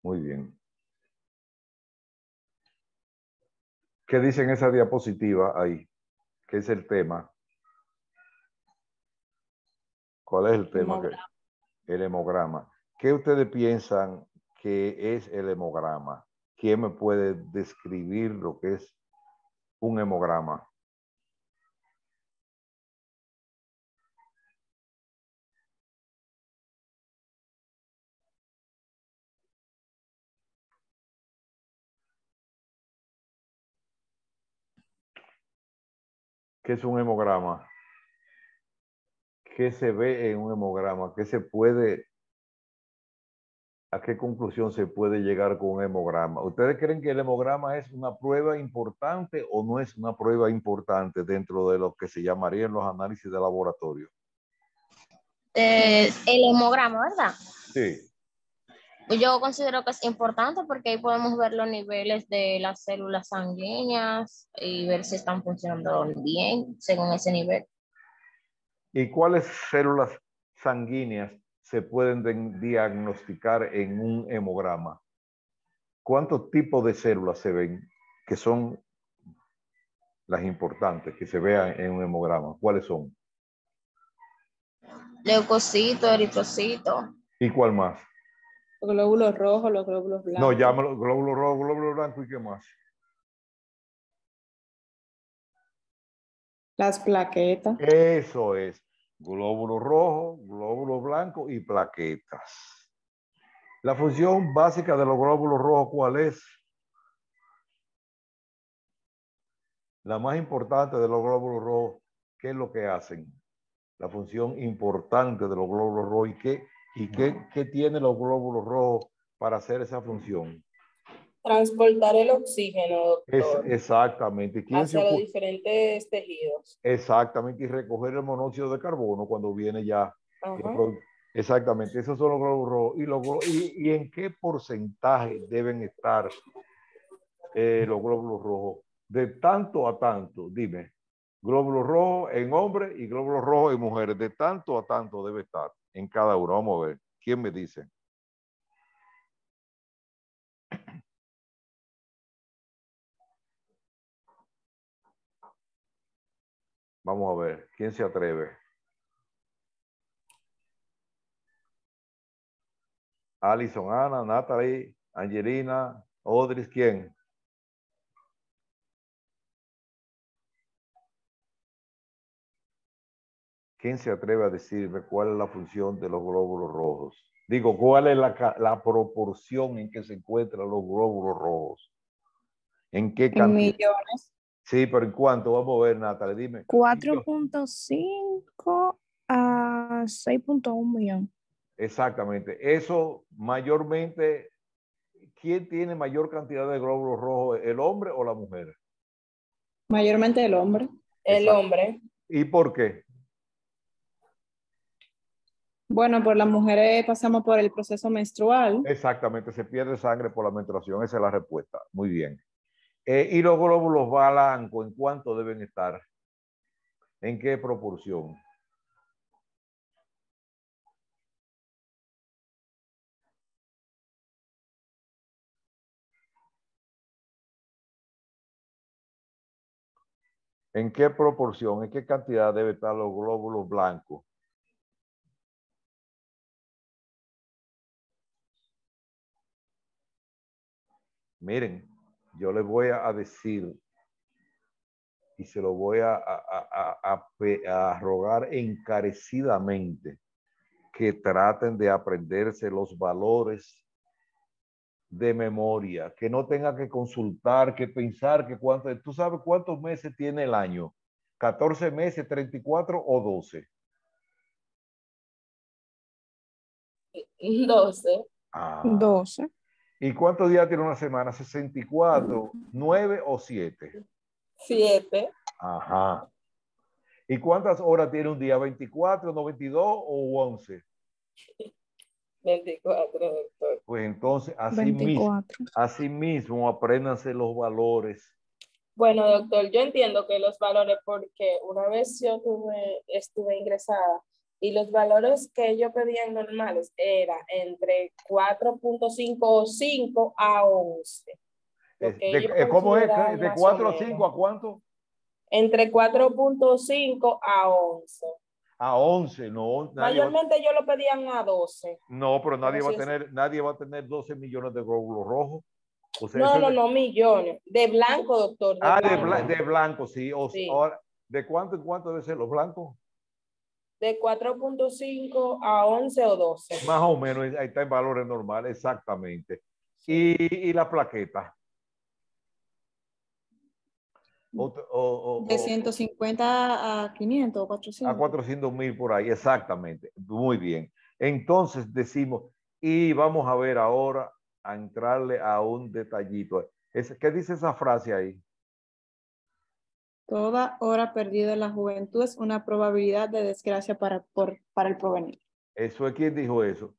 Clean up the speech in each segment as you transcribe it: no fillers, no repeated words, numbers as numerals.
Muy bien. ¿Qué dice en esa diapositiva ahí? ¿Qué es el tema? ¿Cuál es el tema? El hemograma. ¿Qué ustedes piensan que es el hemograma? ¿Quién me puede describir lo que es un hemograma? ¿Qué es un hemograma? ¿Qué se ve en un hemograma? ¿Qué se puede, a qué conclusión se puede llegar con un hemograma? ¿Ustedes creen que el hemograma es una prueba importante o no es una prueba importante dentro de lo que se llamarían los análisis de laboratorio? El hemograma, ¿verdad? Sí. Yo considero que es importante porque ahí podemos ver los niveles de las células sanguíneas y ver si están funcionando bien según ese nivel. ¿Y cuáles células sanguíneas se pueden diagnosticar en un hemograma? ¿Cuántos tipos de células se ven que son las importantes que se vean en un hemograma? ¿Cuáles son? Leucocitos, eritrocitos. ¿Y cuál más? Los glóbulos rojos, los glóbulos No, blancos. llámalo glóbulo rojo, glóbulo blanco y qué más. Las plaquetas. Eso es. Glóbulo rojo, glóbulo blanco y plaquetas. La función básica de los glóbulos rojos, ¿cuál es? La más importante de los glóbulos rojos, ¿qué es lo que hacen? La función importante de los glóbulos rojos y qué tienen los glóbulos rojos para hacer esa función. Transportar el oxígeno, doctor, Exactamente. hacia los diferentes tejidos. Exactamente, y recoger el monóxido de carbono cuando viene ya. Ajá. Exactamente, esos son los glóbulos rojos. ¿Y en qué porcentaje deben estar los glóbulos rojos? De tanto a tanto, dime. Glóbulos rojos en hombres y glóbulos rojos en mujeres. De tanto a tanto debe estar en cada uno. Vamos a ver. ¿Quién me dice? Vamos a ver. ¿Quién se atreve? Alison, Ana, Natalie, Angelina, Odris, ¿quién? ¿Quién se atreve a decirme cuál es la función de los glóbulos rojos? Digo, ¿cuál es la proporción en que se encuentran los glóbulos rojos? ¿En qué cantidad? En millones. Sí, pero ¿en cuánto? Vamos a ver, Natalie, dime. 4.5 a 6.1 millones. Exactamente. Eso mayormente, ¿quién tiene mayor cantidad de glóbulos rojos, el hombre o la mujer? Mayormente el hombre. El hombre. ¿Y por qué? Bueno, pues las mujeres pasamos por el proceso menstrual. Exactamente, se pierde sangre por la menstruación, esa es la respuesta. Muy bien. ¿Y los glóbulos blancos, en cuánto deben estar? ¿En qué proporción? ¿En qué proporción, en qué cantidad deben estar los glóbulos blancos? Miren, yo les voy a decir y se lo voy a rogar encarecidamente que traten de aprenderse los valores de memoria, que no tengan que consultar, que pensar que cuánto, tú sabes cuántos meses tiene el año, 14 meses, 34 o 12. 12. 12. ¿Y cuántos días tiene una semana? 64, 9 o 7. 7. Ajá. ¿Y cuántas horas tiene un día? ¿24, 92 o 11? 24, doctor. Pues entonces, así mismo, apréndanse los valores. Bueno, doctor, yo entiendo que los valores, porque una vez yo estuve ingresada y los valores que ellos pedían normales era entre 4.5 o 5 a 11. Lo que ellos ¿Cómo es? consideraban ¿De más 4 o a 5 menos. a cuánto? Entre 4.5 a 11. A 11, no. Mayormente ellos lo pedían a 12. No, pero nadie Pero va a sí es- tener, nadie va a tener 12 millones de glóbulos rojos. O sea, No, eso no, es no, millones. De blanco, doctor, de blanco. de blanco, sí. Sí. Ahora, ¿de cuánto en cuánto debe ser los blancos? De 4.5 a 11 o 12. Más o menos, ahí está en valores normales, exactamente. Sí. Y la plaqueta. De 150 a 500 o A 400. 400,000 por ahí, exactamente. Muy bien. Entonces decimos, y vamos a ver ahora, a entrarle a un detallito. ¿Qué dice esa frase ahí? Toda hora perdida en la juventud es una probabilidad de desgracia para el porvenir. Eso es quien dijo eso.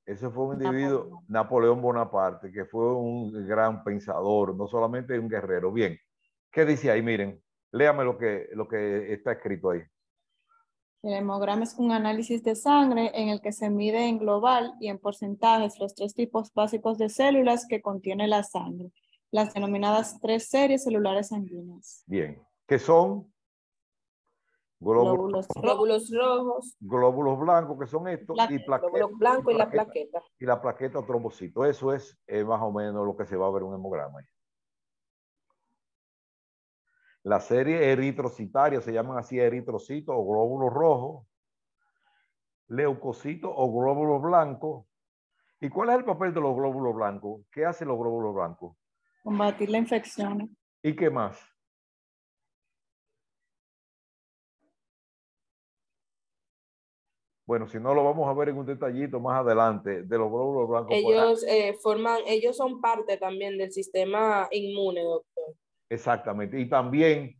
Ese fue un individuo, Napoleón. Napoleón Bonaparte, que fue un gran pensador, no solamente un guerrero. Bien, ¿qué dice ahí? Miren, léame lo que está escrito ahí. El hemograma es un análisis de sangre en el que se mide en global y en porcentajes los 3 tipos básicos de células que contiene la sangre, las denominadas 3 series celulares sanguíneas. Bien, ¿qué son? Glóbulos Glóbulos rojos, Glóbulos blancos, que son estos, y glóbulos blancos y la plaqueta. Y la plaqueta o trombocito. Eso es más o menos lo que se va a ver en un hemograma. La serie eritrocitaria se llaman así eritrocitos o glóbulos rojos, leucocitos o glóbulos blancos. ¿Y cuál es el papel de los glóbulos blancos? ¿Qué hacen los glóbulos blancos? Combatir la infección. ¿Y qué más? Bueno, si no lo vamos a ver en un detallito más adelante de los glóbulos blancos. Ellos son parte también del sistema inmune, doctor. Exactamente. Y también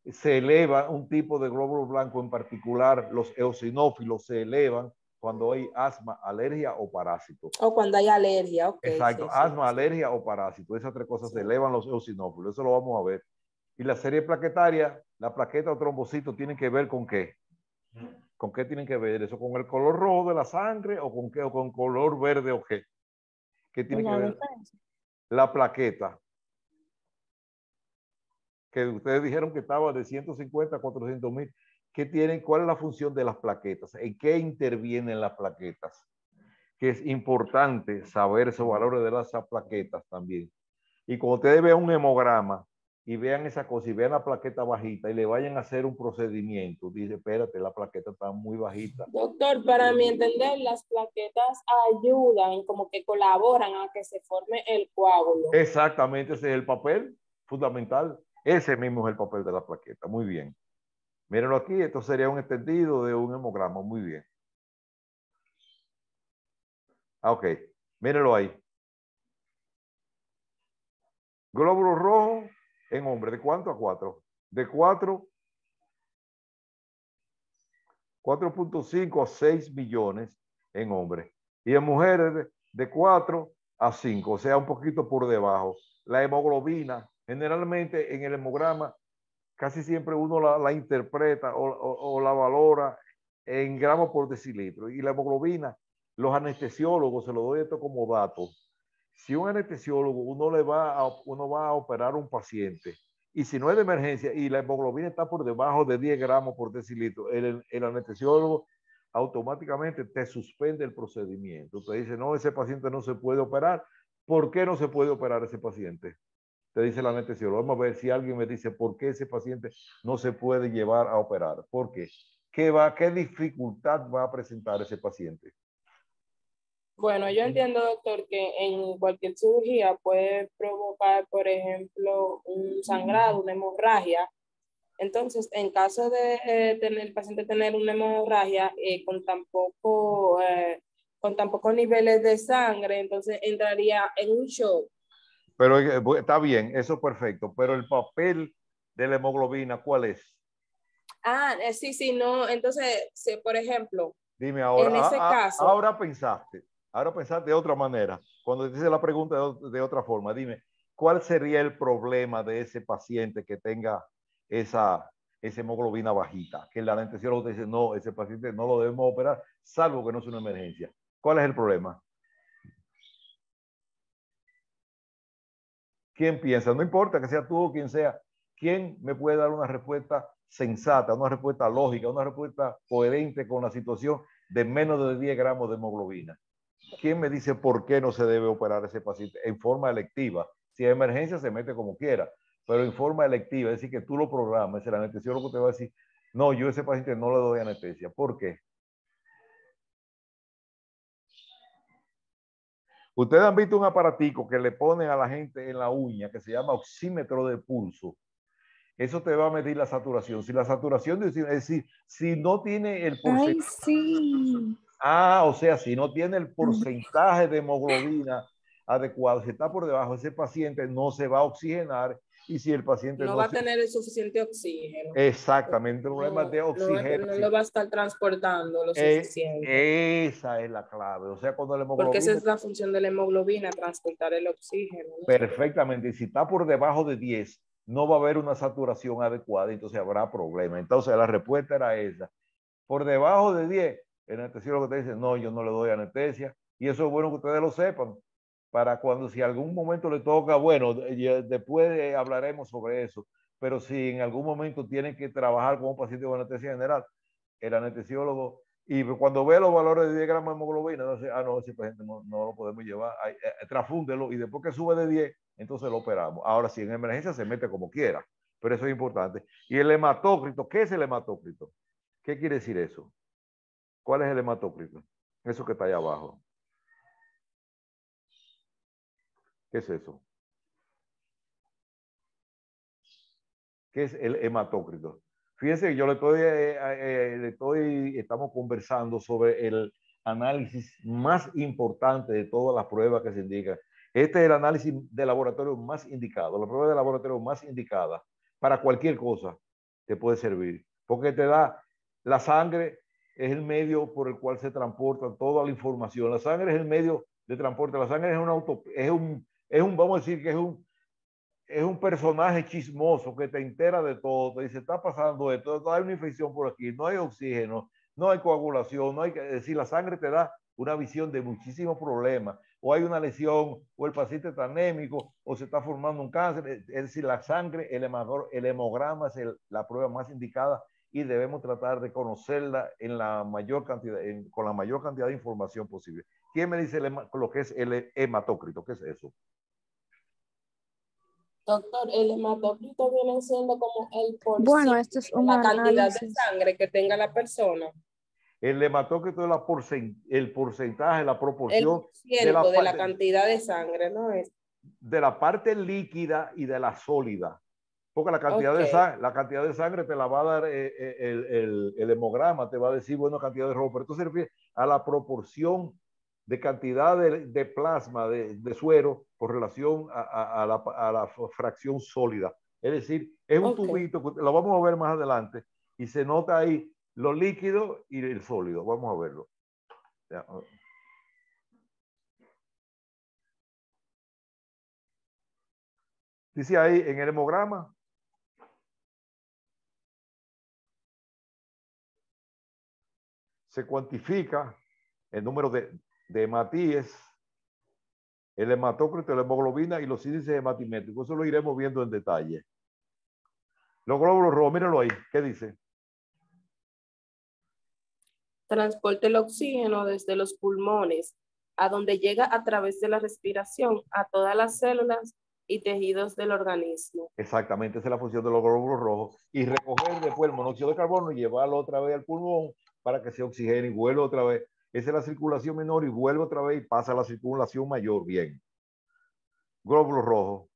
se eleva un tipo de glóbulo blanco en particular, los eosinófilos se elevan cuando hay asma, alergia o parásito. O cuando hay alergia, ok. Exacto, Sí, asma, sí. alergia o parásito. Esas tres cosas Sí. se elevan los eosinófilos. Eso lo vamos a ver. Y la serie plaquetaria, la plaqueta o trombocito, ¿tienen que ver con qué? ¿Con qué tienen que ver? ¿Eso con el color rojo de la sangre o con qué? ¿O con color verde o qué? ¿Qué tiene que ver? La plaqueta. Que ustedes dijeron que estaba de 150 a 400,000. ¿Qué tienen? ¿Cuál es la función de las plaquetas? ¿En qué intervienen las plaquetas? Que es importante saber esos valores de las plaquetas también. Y cuando ustedes vean un hemograma y vean esa cosa y vean la plaqueta bajita y le vayan a hacer un procedimiento, dice, espérate, la plaqueta está muy bajita. Doctor, para mi entender, las plaquetas ayudan, como que colaboran a que se forme el coágulo. Exactamente, ese es el papel fundamental. Ese mismo es el papel de la plaqueta. Muy bien. Mírenlo aquí, esto sería un extendido de un hemograma. Muy bien. Ok, mírenlo ahí. Glóbulos rojos en hombres, ¿de cuánto a 4? De 4.5 a 6 millones en hombres. Y en mujeres de 4 a 5, o sea, un poquito por debajo. La hemoglobina, generalmente en el hemograma, casi siempre uno la interpreta o la valora en gramos por decilitro. Y la hemoglobina, los anestesiólogos, se lo doy esto como dato. Si un anestesiólogo, uno va a operar a un paciente, y si no es de emergencia y la hemoglobina está por debajo de 10 gramos por decilitro, el anestesiólogo automáticamente te suspende el procedimiento. Te dice, no, ese paciente no se puede operar. ¿Por qué no se puede operar ese paciente? Te dice el anestesiólogo. Vamos a ver si alguien me dice por qué ese paciente no se puede llevar a operar. ¿Por qué? ¿Qué dificultad va a presentar ese paciente? Bueno, yo entiendo, doctor, que en cualquier cirugía puede provocar, por ejemplo, un sangrado, una hemorragia. Entonces, en caso de tener el paciente tener una hemorragia con tan pocos niveles de sangre, entonces entraría en un shock. Pero está bien, eso es perfecto. Pero el papel de la hemoglobina, ¿cuál es? Sí, no. Entonces, por ejemplo, dime ahora, en ese caso. Ahora pensaste de otra manera. Cuando te hice la pregunta de otra forma, dime, ¿cuál sería el problema de ese paciente que tenga esa esa hemoglobina bajita, que el anestesiólogo te dice, no, ese paciente no lo debemos operar, salvo que no sea una emergencia. ¿Cuál es el problema? ¿Quién piensa? No importa que sea tú o quien sea, ¿quién me puede dar una respuesta sensata, una respuesta lógica, una respuesta coherente con la situación de menos de 10 gramos de hemoglobina? ¿Quién me dice por qué no se debe operar a ese paciente en forma electiva? Si hay emergencia, se mete como quiera, pero en forma electiva, es decir, que tú lo programas, el anestesiólogo te va a decir, no, yo a ese paciente no le doy anestesia. ¿Por qué? Ustedes han visto un aparatico que le ponen a la gente en la uña que se llama oxímetro de pulso. Eso te va a medir la saturación. Si la saturación de oxígeno, es decir, si no tiene el porcentaje. Ay, sí. O sea, si no tiene el porcentaje de hemoglobina adecuado, si está por debajo, ese paciente no se va a oxigenar. Y si el paciente no va a tener el suficiente oxígeno. Exactamente, el problema de oxígeno. No lo va a estar transportando lo suficiente. Esa es la clave. O sea, cuando la hemoglobina. Porque esa es la función de la hemoglobina, transportar el oxígeno, ¿no? Perfectamente. Y si está por debajo de 10, no va a haber una saturación adecuada, entonces habrá problema. Entonces la respuesta era esa. Por debajo de 10, el anestesiólogo te dice, no, yo no le doy anestesia. Y eso es bueno que ustedes lo sepan, para cuando si algún momento le toca, bueno, después hablaremos sobre eso, pero si en algún momento tienen que trabajar con un paciente con anestesia general, el anestesiólogo, y cuando ve los valores de 10 gramos de hemoglobina, entonces, no, ese paciente no lo podemos llevar, trafúndelo, y después que sube de 10, entonces lo operamos. Ahora, si en emergencia se mete como quiera, pero eso es importante. Y el hematócrito, ¿qué es el hematócrito? ¿Qué quiere decir eso? ¿Cuál es el hematócrito? Eso que está ahí abajo. ¿Qué es eso? ¿Qué es el hematócrito? Fíjense que yo estamos conversando sobre el análisis más importante de todas las pruebas que se indican. Este es el análisis de laboratorio más indicado, la prueba de laboratorio más indicada para cualquier cosa te puede servir, porque te da la sangre, es el medio por el cual se transporta toda la información. La sangre es el medio de transporte. La sangre vamos a decir que es un personaje chismoso que te entera de todo, te dice, está pasando esto, hay una infección por aquí, no hay oxígeno, no hay coagulación, es decir, la sangre te da una visión de muchísimos problemas, o hay una lesión, o el paciente está anémico, o se está formando un cáncer, es decir, la sangre, el hemograma es la prueba más indicada y debemos tratar de conocerla en la mayor cantidad, con la mayor cantidad de información posible. ¿Quién me dice lo que es el hematócrito? ¿Qué es eso? Doctor, el hematócrito viene siendo como el Bueno, esto es un la cantidad de análisis. sangre que tenga la persona. El hematócrito es el porcentaje, la proporción de la cantidad de sangre, ¿no? De la parte líquida y de la sólida. Porque la cantidad, la cantidad de sangre te la va a dar el hemograma, te va a decir, bueno, cantidad de rojo, pero esto se refiere a la proporción de cantidad de plasma, de suero, con relación a la fracción sólida. Es decir, es un tubito, lo vamos a ver más adelante, y se nota ahí lo líquido y el sólido. Vamos a verlo. Ya. Dice ahí en el hemograma, se cuantifica el número de hematíes, el hematócrito, la hemoglobina y los índices hematimétricos. Eso lo iremos viendo en detalle. Los glóbulos rojos, mírenlo ahí. ¿Qué dice? Transporta el oxígeno desde los pulmones a donde llega a través de la respiración a todas las células y tejidos del organismo. Exactamente, esa es la función de los glóbulos rojos. Y recoger después el monóxido de carbono y llevarlo otra vez al pulmón para que se oxigene y vuelva otra vez. Esa es la circulación menor y vuelve otra vez y pasa a la circulación mayor. Bien. Glóbulos rojos.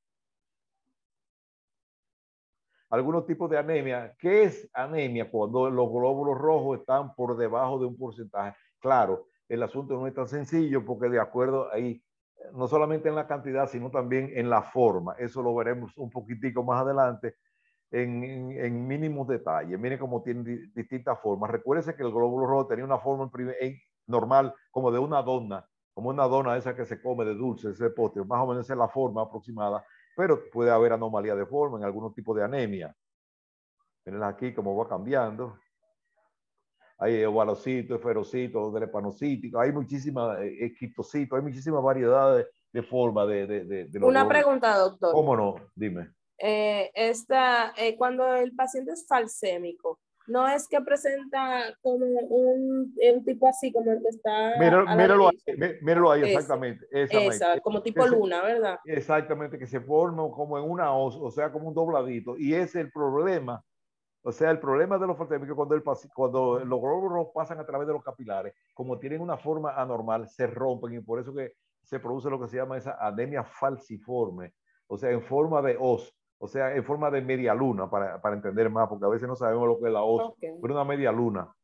Algunos tipos de anemia. ¿Qué es anemia? Cuando los glóbulos rojos están por debajo de un porcentaje. Claro, el asunto no es tan sencillo porque de acuerdo ahí, no solamente en la cantidad, sino también en la forma. Eso lo veremos un poquitico más adelante en mínimos detalles. Miren cómo tiene distintas formas. Recuérdense que el glóbulo rojo tenía una forma normal como de una dona, como una dona esa que se come de dulce, ese postre. Más o menos esa es la forma aproximada, pero puede haber anomalía de forma en algunos tipos de anemia. Miren aquí cómo va cambiando. Hay ovalocitos, esferocitos, drepanocíticos, hay muchísimas equiptocitos, hay muchísimas variedades de forma de los Una glóbulos. pregunta, doctor. ¿Cómo no? Dime. Cuando el paciente es falsémico, no es que presenta como un tipo así como el que está a la Míralo ahí, derecha. míralo ahí, Ese. exactamente. Esa, como tipo luna, ¿verdad? Exactamente, que se forma como en una hoz, o sea, como un dobladito. Y ese es el problema. O sea, el problema de los falsémicos cuando los glóbulos pasan a través de los capilares, como tienen una forma anormal, se rompen y por eso que se produce lo que se llama esa anemia falciforme, o sea, en forma de hoz, o sea, en forma de media luna, para entender más, porque a veces no sabemos lo que es la hoz, Okay. pero una media luna.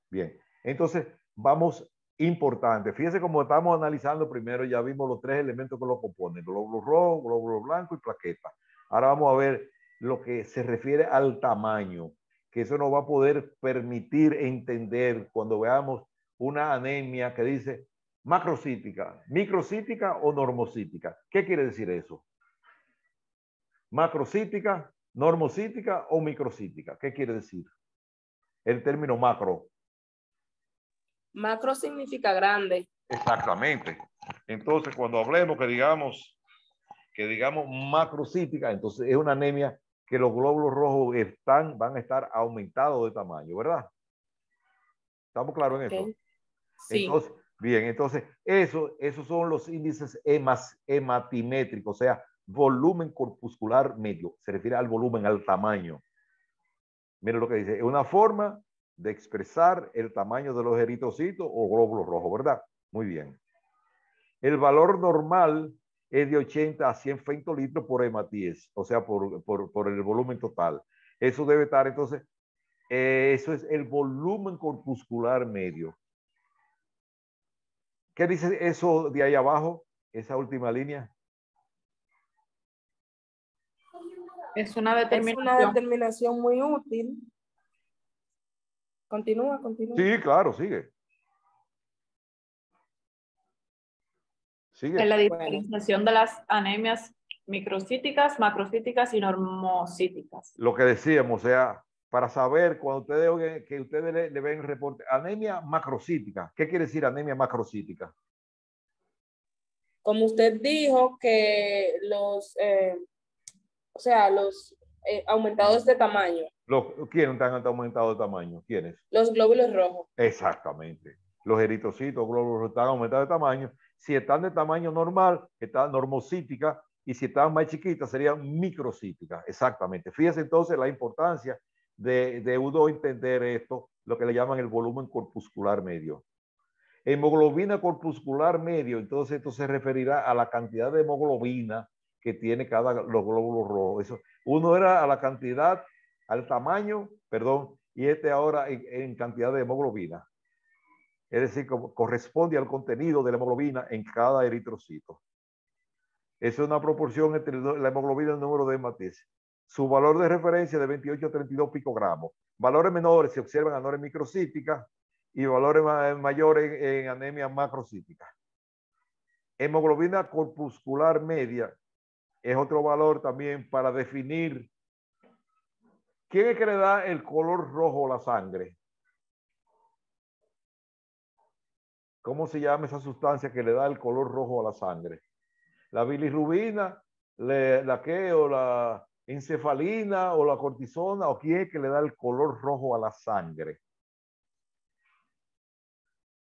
Bien, entonces vamos, importante, fíjense cómo estamos analizando primero, ya vimos los tres elementos que lo componen, glóbulos rojos, glóbulos blancos y plaquetas. Ahora vamos a ver lo que se refiere al tamaño, que eso nos va a poder permitir entender cuando veamos una anemia que dice macrocítica, microcítica o normocítica. ¿Qué quiere decir eso? Macrocítica, normocítica o microcítica. ¿Qué quiere decir? El término macro. Macro significa grande. Exactamente. Entonces, cuando hablemos que digamos macrocítica, entonces es una anemia que los glóbulos rojos van a estar aumentados de tamaño, ¿verdad? ¿Estamos claros en eso? Sí. Entonces, bien, entonces esos son los índices hematimétricos, o sea, volumen corpuscular medio, se refiere al volumen, al tamaño. Miren lo que dice, es una forma de expresar el tamaño de los eritrocitos o glóbulos rojos, ¿verdad? Muy bien. El valor normal es de 80 a 100 femtolitros por hematíes, o sea, por el volumen total. Eso debe estar, entonces, eso es el volumen corpuscular medio. ¿Qué dice eso de ahí abajo? Esa última línea. Es una determinación. Es una determinación muy útil. Continúa. Sí, claro, sigue. En la diferenciación de las anemias microcíticas, macrocíticas y normocíticas. Lo que decíamos, o sea, para saber cuando ustedes oyen, que ustedes le ven reporte, anemia macrocítica. ¿Qué quiere decir anemia macrocítica? Como usted dijo que los aumentados de tamaño. ¿Quiénes han aumentado de tamaño? ¿Quiénes? Los glóbulos rojos. Exactamente. Los eritrocitos, glóbulos están aumentados de tamaño. Si están de tamaño normal, están normocítica, y si están más chiquitas, serían microcíticas. Exactamente. Fíjense entonces la importancia de uno entender esto, lo que le llaman el volumen corpuscular medio. Hemoglobina corpuscular medio, entonces esto se referirá a la cantidad de hemoglobina que tiene los glóbulos rojos. Eso, uno era a la cantidad, al tamaño, perdón, y este ahora en cantidad de hemoglobina. Es decir, corresponde al contenido de la hemoglobina en cada eritrocito. Es una proporción entre la hemoglobina y el número de hematíes. Su valor de referencia de 28 a 32 picogramos. Valores menores se observan en anemia microcítica y valores mayores en anemia macrocítica. Hemoglobina corpuscular media es otro valor también para definir quién es que le da el color rojo a la sangre. ¿Cómo se llama esa sustancia que le da el color rojo a la sangre? La bilirrubina, o la encefalina o la cortisona, o quién es que le da el color rojo a la sangre.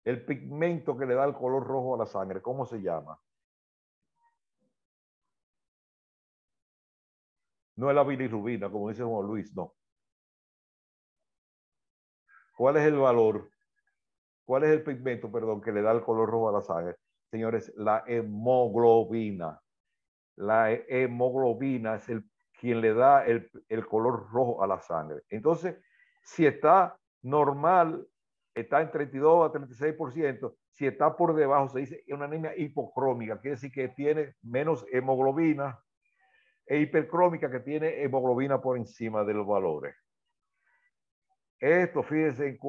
El pigmento que le da el color rojo a la sangre, ¿cómo se llama? No es la bilirrubina, como dice Juan Luis, no. ¿Cuál es el valor? ¿Cuál es el pigmento, perdón, que le da el color rojo a la sangre? Señores, la hemoglobina. La hemoglobina es quien le da el color rojo a la sangre. Entonces, si está normal, está en 32 a 36%. Si está por debajo, se dice una anemia hipocrómica, quiere decir que tiene menos hemoglobina, e hipercrómica, que tiene hemoglobina por encima de los valores. Esto, fíjense,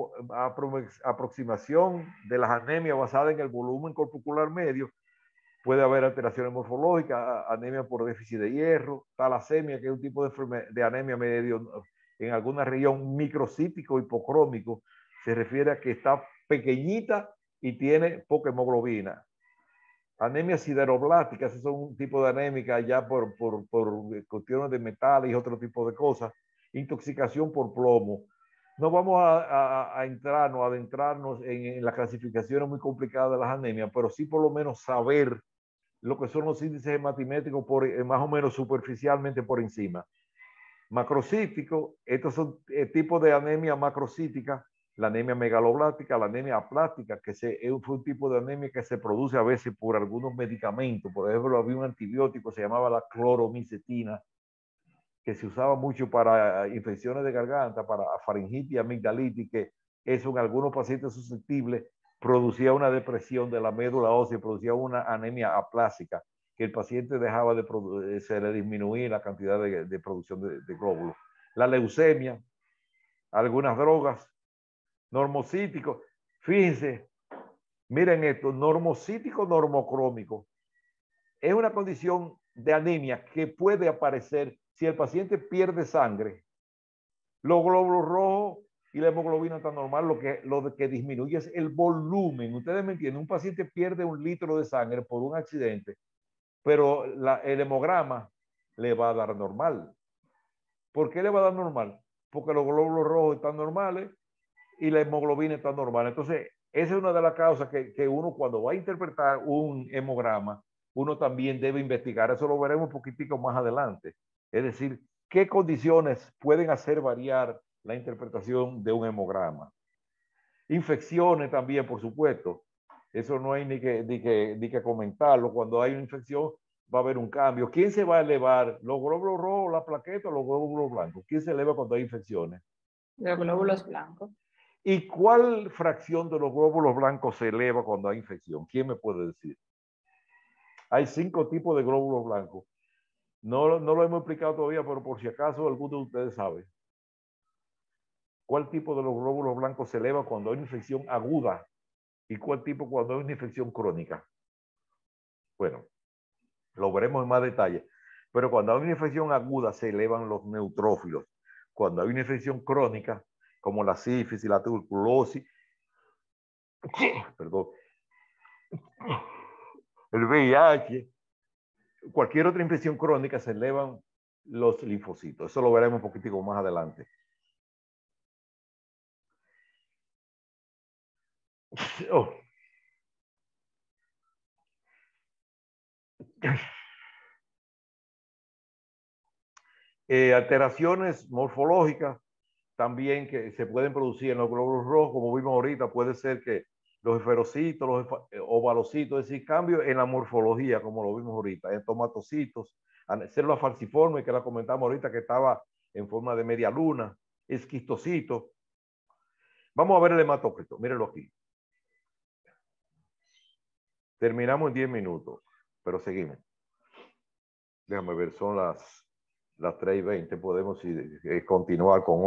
aproximación de las anemias basadas en el volumen corpuscular medio. Puede haber alteraciones morfológicas, anemia por déficit de hierro, talasemia, que es un tipo de anemia medio en alguna región, microcítico hipocrómico, se refiere a que está pequeñita y tiene poca hemoglobina. Anemia sideroblástica, ese es un tipo de anemia ya por cuestiones de metales y otro tipo de cosas. Intoxicación por plomo. No vamos a adentrarnos en las clasificaciones muy complicadas de las anemias, pero sí por lo menos saber lo que son los índices hematimétricos más o menos superficialmente por encima. Macrocítico, estos son tipos de anemia macrocítica, la anemia megaloblástica, la anemia aplástica, que fue un tipo de anemia que se produce a veces por algunos medicamentos. Por ejemplo, había un antibiótico, se llamaba la cloromicetina, que se usaba mucho para infecciones de garganta, para faringitis y amigdalitis, que eso en algunos pacientes susceptibles producía una depresión de la médula ósea, producía una anemia aplásica, que el paciente dejaba de producir, se le disminuía la cantidad de producción de glóbulos. La leucemia, algunas drogas, normocíticos. Fíjense, miren esto, normocítico normocrómico. Es una condición de anemia que puede aparecer si el paciente pierde sangre. Los glóbulos rojos y la hemoglobina está normal, lo que disminuye es el volumen. Ustedes me entienden, un paciente pierde 1 litro de sangre por un accidente, pero el hemograma le va a dar normal. ¿Por qué le va a dar normal? Porque los glóbulos rojos están normales y la hemoglobina está normal. Entonces, esa es una de las causas que uno cuando va a interpretar un hemograma, uno también debe investigar. Eso lo veremos un poquitico más adelante. Es decir, qué condiciones pueden hacer variar la interpretación de un hemograma. Infecciones también, por supuesto. Eso no hay ni que comentarlo. Cuando hay una infección va a haber un cambio. ¿Quién se va a elevar? ¿Los glóbulos rojos, la plaqueta o los glóbulos blancos? ¿Quién se eleva cuando hay infecciones? Los glóbulos blancos. ¿Y cuál fracción de los glóbulos blancos se eleva cuando hay infección? ¿Quién me puede decir? Hay 5 tipos de glóbulos blancos. No lo hemos explicado todavía, pero por si acaso alguno de ustedes sabe. ¿Cuál tipo de los glóbulos blancos se eleva cuando hay una infección aguda? ¿Y cuál tipo cuando hay una infección crónica? Bueno, lo veremos en más detalle. Pero cuando hay una infección aguda se elevan los neutrófilos. Cuando hay una infección crónica, como la sífilis y la tuberculosis, perdón, el VIH, cualquier otra infección crónica, se elevan los linfocitos. Eso lo veremos un poquitico más adelante. Oh. Alteraciones morfológicas también que se pueden producir en los glóbulos rojos, como vimos ahorita, puede ser que los esferocitos, los ovalocitos, es decir, cambios en la morfología, como lo vimos ahorita, entomatocitos, células falciformes, que la comentamos ahorita, que estaba en forma de media luna, esquistocitos. Vamos a ver el hematócrito, mírenlo aquí. Terminamos en 10 minutos, pero seguimos. Déjame ver, son las 3:20, podemos continuar con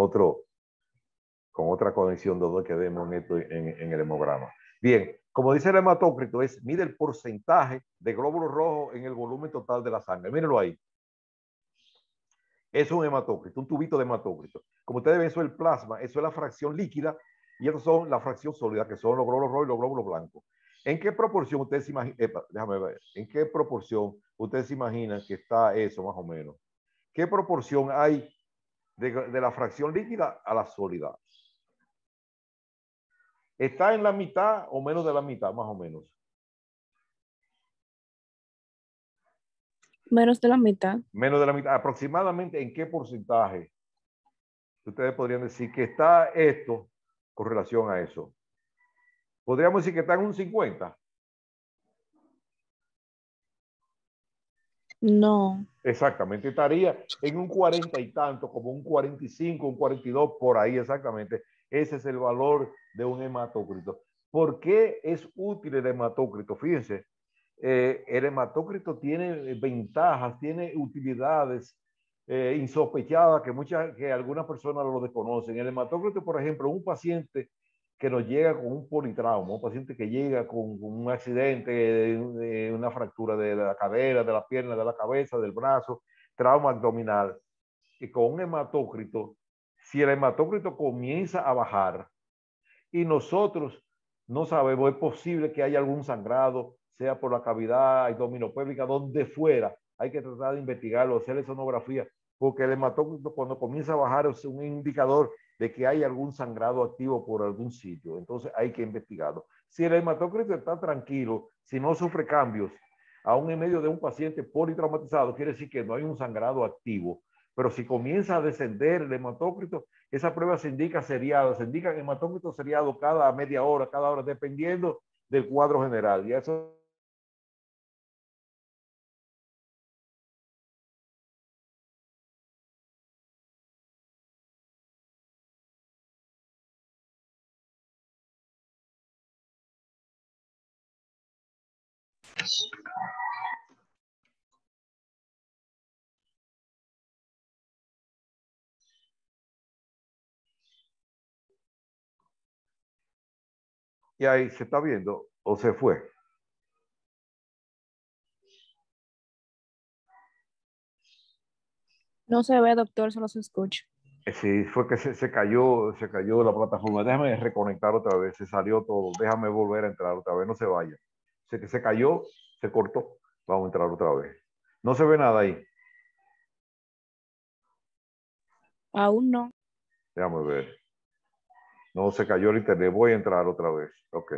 otra conexión de donde quedemos en el hemograma. Bien, como dice el hematócrito, mide el porcentaje de glóbulos rojos en el volumen total de la sangre. Mírenlo ahí. Es un hematócrito, un tubito de hematócrito. Como ustedes ven, eso es el plasma, eso es la fracción líquida y eso son la fracción sólida, que son los glóbulos rojos y los glóbulos blancos. ¿En qué proporción ustedes se imaginan? Déjame ver. ¿En qué proporción ustedes se imaginan que está eso más o menos? ¿Qué proporción hay de la fracción líquida a la sólida? ¿Está en la mitad o menos de la mitad, más o menos? Menos de la mitad. Menos de la mitad. ¿Aproximadamente en qué porcentaje ustedes podrían decir que está esto con relación a eso? Podríamos decir que está en un 50. No. Exactamente, estaría en un 40 y tanto, como un 45, un 42, por ahí exactamente. Ese es el valor de un hematócrito. ¿Por qué es útil el hematócrito? Fíjense, el hematócrito tiene ventajas, tiene utilidades insospechadas que algunas personas lo desconocen. El hematócrito, por ejemplo, un paciente que nos llega con un politrauma, un paciente que llega con un accidente, una fractura de la cadera, de la pierna, de la cabeza, del brazo, trauma abdominal, y con un hematócrito Si el hematócrito comienza a bajar y nosotros no sabemos, es posible que haya algún sangrado, sea por la cavidad abdominopélvica, donde fuera, hay que tratar de investigarlo, hacerle sonografía, porque el hematócrito cuando comienza a bajar es un indicador de que hay algún sangrado activo por algún sitio, entonces hay que investigarlo. Si el hematócrito está tranquilo, si no sufre cambios, aún en medio de un paciente politraumatizado, quiere decir que no hay un sangrado activo. Pero si comienza a descender el hematócrito, esa prueba se indica seriado, se indica hematócrito seriado cada media hora, cada hora, dependiendo del cuadro general. Y eso y ahí se está viendo o se fue. No se ve, doctor, solo se escucha. Sí, fue que se cayó la plataforma. Déjame reconectar otra vez, se salió todo. Déjame volver a entrar otra vez, no se vaya. Se cayó, se cortó. Vamos a entrar otra vez. No se ve nada ahí. Aún no. Déjame ver. No, se cayó el internet. Voy a entrar otra vez. Ok.